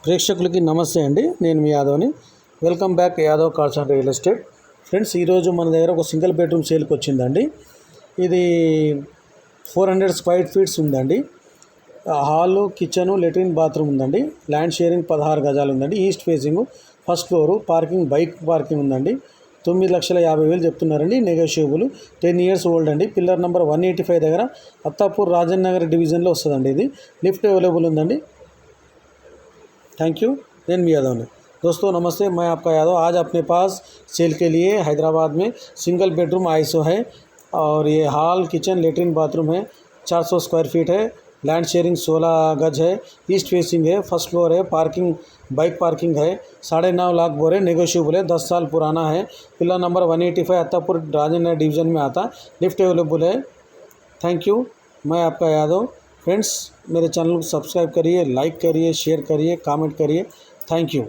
ప్రేక్షకులకి నమస్తే అండి. నేను మీ యాదవ్ని. Welcome back Yadav cars and real estate. Friends, ఈరోజు మన దగ్గర ఒక సింగిల్ బెడ్రూమ్ సేల్కి వచ్చిందండి. ఇది 400 స్క్వైర్ ఫీట్స్ ఉందండి. హాలు, కిచెను, లెట్రిన్, బాత్రూమ్ ఉందండి. ల్యాండ్ షేరింగ్ 16 గజాలు ఉందండి. East facing, first floor, parking, bike parking ఉందండి. 9,50,000 చెప్తున్నారండి. నెగోషియబుల్. 10 years ఓల్డ్ అండి. పిల్లర్ నెంబర్ 185 దగ్గర అత్తాపూర్ రాజన్ నగర్ డివిజన్లో వస్తుందండి. ఇది लिफ्ट अवेलेबल ఉందండి. Thank you. నేను మీ यादव ने दोस्तों नमस्ते, मैं आपका यादव। आज अपने पास सेल के लिए हैदराबाद में सिंगल बेडरूम आईसो है और ये हॉल, किचन, लेटरिन, बाथरूम है। 400 स्क्वायर फीट है। लैंड शेयरिंग 16 गज है। ईस्ट फेसिंग है। फर्स्ट फ्लोर है। पार्किंग, बाइक पार्किंग है। 9.5 लाख बोरे, नेगोशिएबल है। 10 साल पुराना है। पिलर नंबर 185 अत्तापुर राजन नगर डिवीज़न में आता। लिफ्ट अवेलेबल है। Thank you. मैं आपका यादव। फ्रेंड्स, मेरे चैनल को सब्सक्राइब करिए, लाइक करिए, शेयर करिए, कमेंट करिए। Thank you.